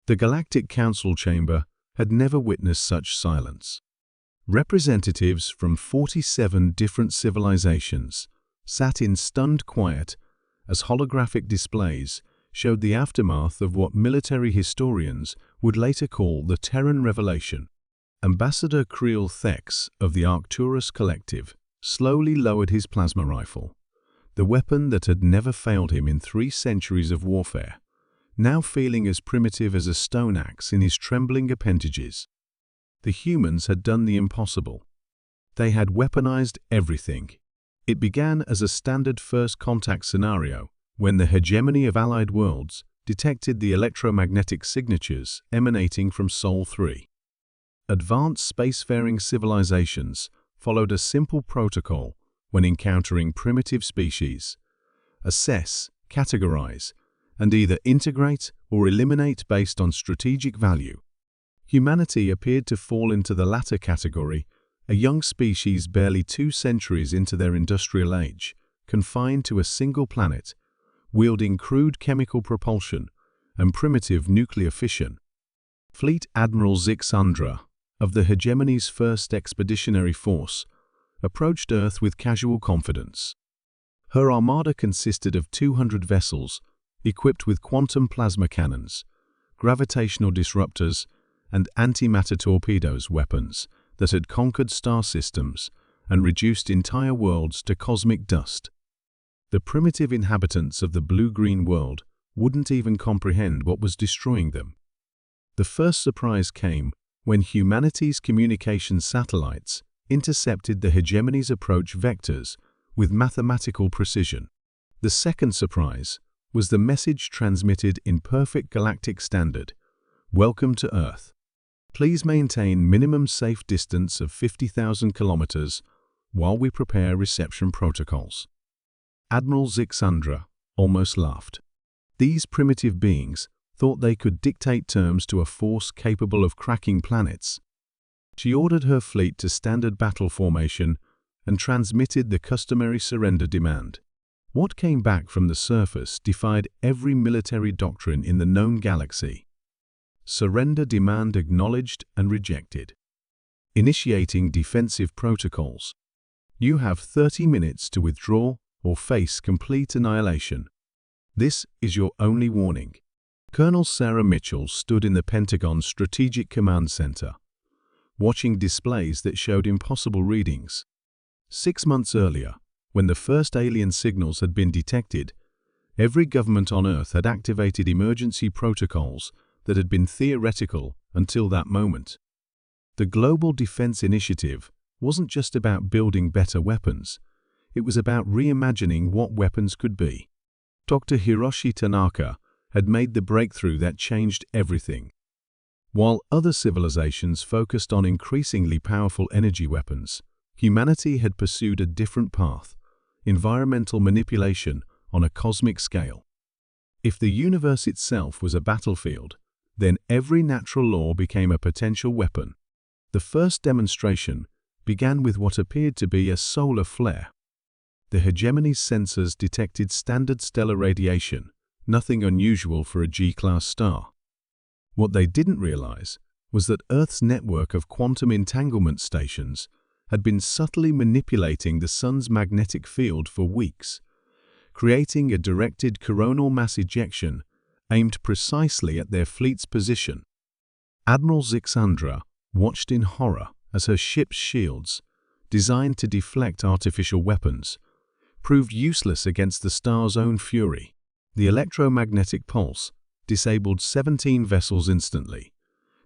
The Galactic Council chamber had never witnessed such silence. Representatives from 47 different civilizations sat in stunned quiet as holographic displays showed the aftermath of what military historians would later call the Terran Revelation. Ambassador Creel Thex of the Arcturus Collective slowly lowered his plasma rifle, the weapon that had never failed him in 3 centuries of warfare, now feeling as primitive as a stone axe in his trembling appendages. The humans had done the impossible. They had weaponized everything. It began as a standard first contact scenario when the hegemony of allied worlds detected the electromagnetic signatures emanating from Sol 3. Advanced spacefaring civilizations followed a simple protocol when encountering primitive species: assess, categorize, and either integrate or eliminate based on strategic value. Humanity appeared to fall into the latter category, a young species barely 2 centuries into their industrial age, confined to a single planet, wielding crude chemical propulsion and primitive nuclear fission. Fleet Admiral Zixandra, of the hegemony's first expeditionary force, approached Earth with casual confidence. Her armada consisted of 200 vessels equipped with quantum plasma cannons, gravitational disruptors, and antimatter torpedoes, weapons that had conquered star systems and reduced entire worlds to cosmic dust. The primitive inhabitants of the blue-green world wouldn't even comprehend what was destroying them. The first surprise came when humanity's communication satellites intercepted the hegemony's approach vectors with mathematical precision. The second surprise was the message transmitted in perfect galactic standard: "Welcome to Earth. Please maintain minimum safe distance of 50,000 kilometers while we prepare reception protocols." Admiral Zixandra almost laughed. These primitive beings thought they could dictate terms to a force capable of cracking planets. She ordered her fleet to standard battle formation and transmitted the customary surrender demand. What came back from the surface defied every military doctrine in the known galaxy. Surrender demand acknowledged and rejected. Initiating defensive protocols. You have 30 minutes to withdraw or face complete annihilation. This is your only warning. Colonel Sarah Mitchell stood in the Pentagon's Strategic Command Center, watching displays that showed impossible readings. 6 months earlier, when the first alien signals had been detected, every government on Earth had activated emergency protocols that had been theoretical until that moment. The Global Defense Initiative wasn't just about building better weapons, it was about reimagining what weapons could be. Dr. Hiroshi Tanaka had made the breakthrough that changed everything. While other civilizations focused on increasingly powerful energy weapons, humanity had pursued a different path: environmental manipulation on a cosmic scale. If the universe itself was a battlefield, then every natural law became a potential weapon. The first demonstration began with what appeared to be a solar flare. The hegemony's sensors detected standard stellar radiation, nothing unusual for a G-class star. What they didn't realize was that Earth's network of quantum entanglement stations had been subtly manipulating the sun's magnetic field for weeks, creating a directed coronal mass ejection aimed precisely at their fleet's position. Admiral Zixandra watched in horror as her ship's shields, designed to deflect artificial weapons, proved useless against the star's own fury. The electromagnetic pulse disabled 17 vessels instantly,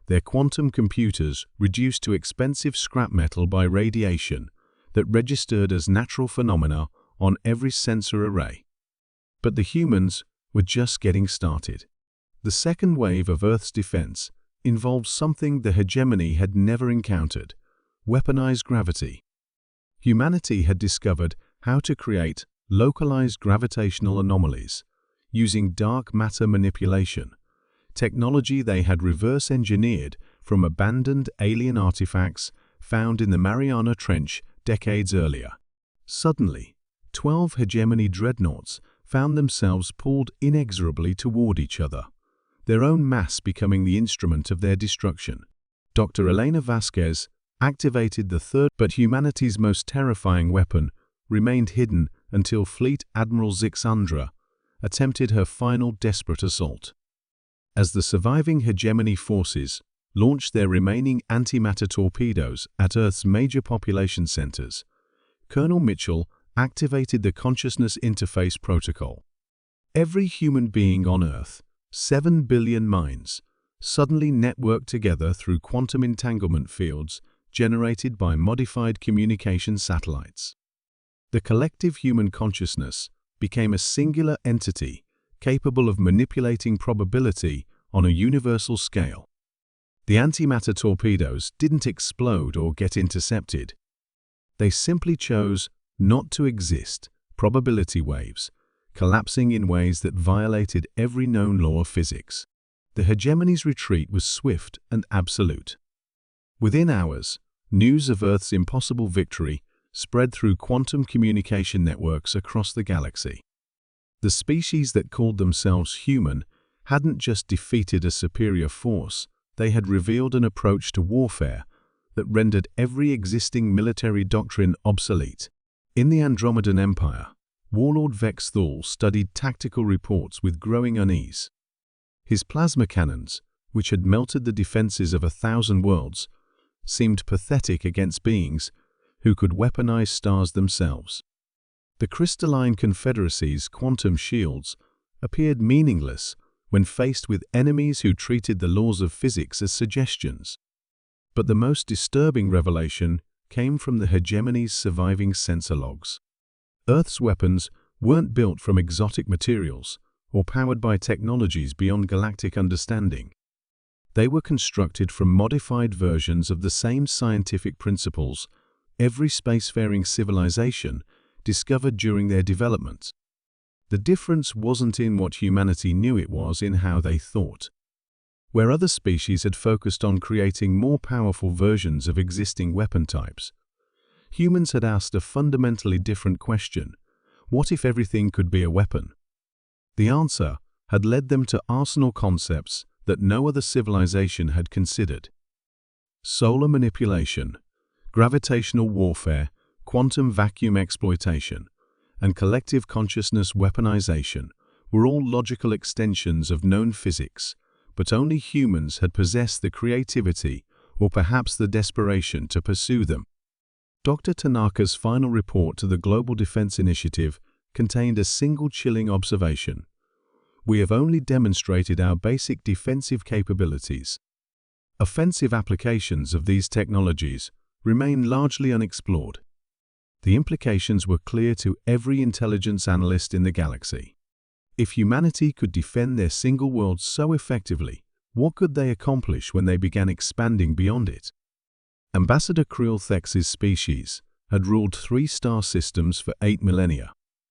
their quantum computers reduced to expensive scrap metal by radiation that registered as natural phenomena on every sensor array. But the humans were just getting started. The second wave of Earth's defense involved something the hegemony had never encountered: weaponized gravity. Humanity had discovered how to create localized gravitational anomalies using dark matter manipulation, technology they had reverse-engineered from abandoned alien artifacts found in the Mariana Trench decades earlier. Suddenly, 12 hegemony dreadnoughts found themselves pulled inexorably toward each other, their own mass becoming the instrument of their destruction. Dr. Elena Vasquez activated the third, but humanity's most terrifying weapon remained hidden until Fleet Admiral Zixandra attempted her final desperate assault. As the surviving hegemony forces launched their remaining antimatter torpedoes at Earth's major population centers, Colonel Mitchell activated the Consciousness Interface Protocol. Every human being on Earth, 7 billion minds, suddenly networked together through quantum entanglement fields generated by modified communication satellites. The collective human consciousness became a singular entity capable of manipulating probability on a universal scale. The antimatter torpedoes didn't explode or get intercepted. They simply chose not to exist, probability waves, collapsing in ways that violated every known law of physics. The hegemony's retreat was swift and absolute. Within hours, news of Earth's impossible victory spread through quantum communication networks across the galaxy. The species that called themselves human hadn't just defeated a superior force, they had revealed an approach to warfare that rendered every existing military doctrine obsolete. In the Andromedan Empire, Warlord Vex Thul studied tactical reports with growing unease. His plasma cannons, which had melted the defenses of 1,000 worlds, seemed pathetic against beings who could weaponize stars themselves. The crystalline confederacy's quantum shields appeared meaningless when faced with enemies who treated the laws of physics as suggestions. But the most disturbing revelation came from the hegemony's surviving sensor logs. Earth's weapons weren't built from exotic materials or powered by technologies beyond galactic understanding. They were constructed from modified versions of the same scientific principles every spacefaring civilization discovered during their development. The difference wasn't in what humanity knew, it was in how they thought. Where other species had focused on creating more powerful versions of existing weapon types, humans had asked a fundamentally different question: what if everything could be a weapon? The answer had led them to arsenal concepts that no other civilization had considered. Solar manipulation, gravitational warfare, quantum vacuum exploitation, and collective consciousness weaponization were all logical extensions of known physics, but only humans had possessed the creativity or perhaps the desperation to pursue them. Dr. Tanaka's final report to the Global Defense Initiative contained a single chilling observation: we have only demonstrated our basic defensive capabilities. Offensive applications of these technologies remain largely unexplored. The implications were clear to every intelligence analyst in the galaxy. If humanity could defend their single world so effectively, what could they accomplish when they began expanding beyond it? Ambassador Creel Thex's species had ruled 3 star systems for 8 millennia.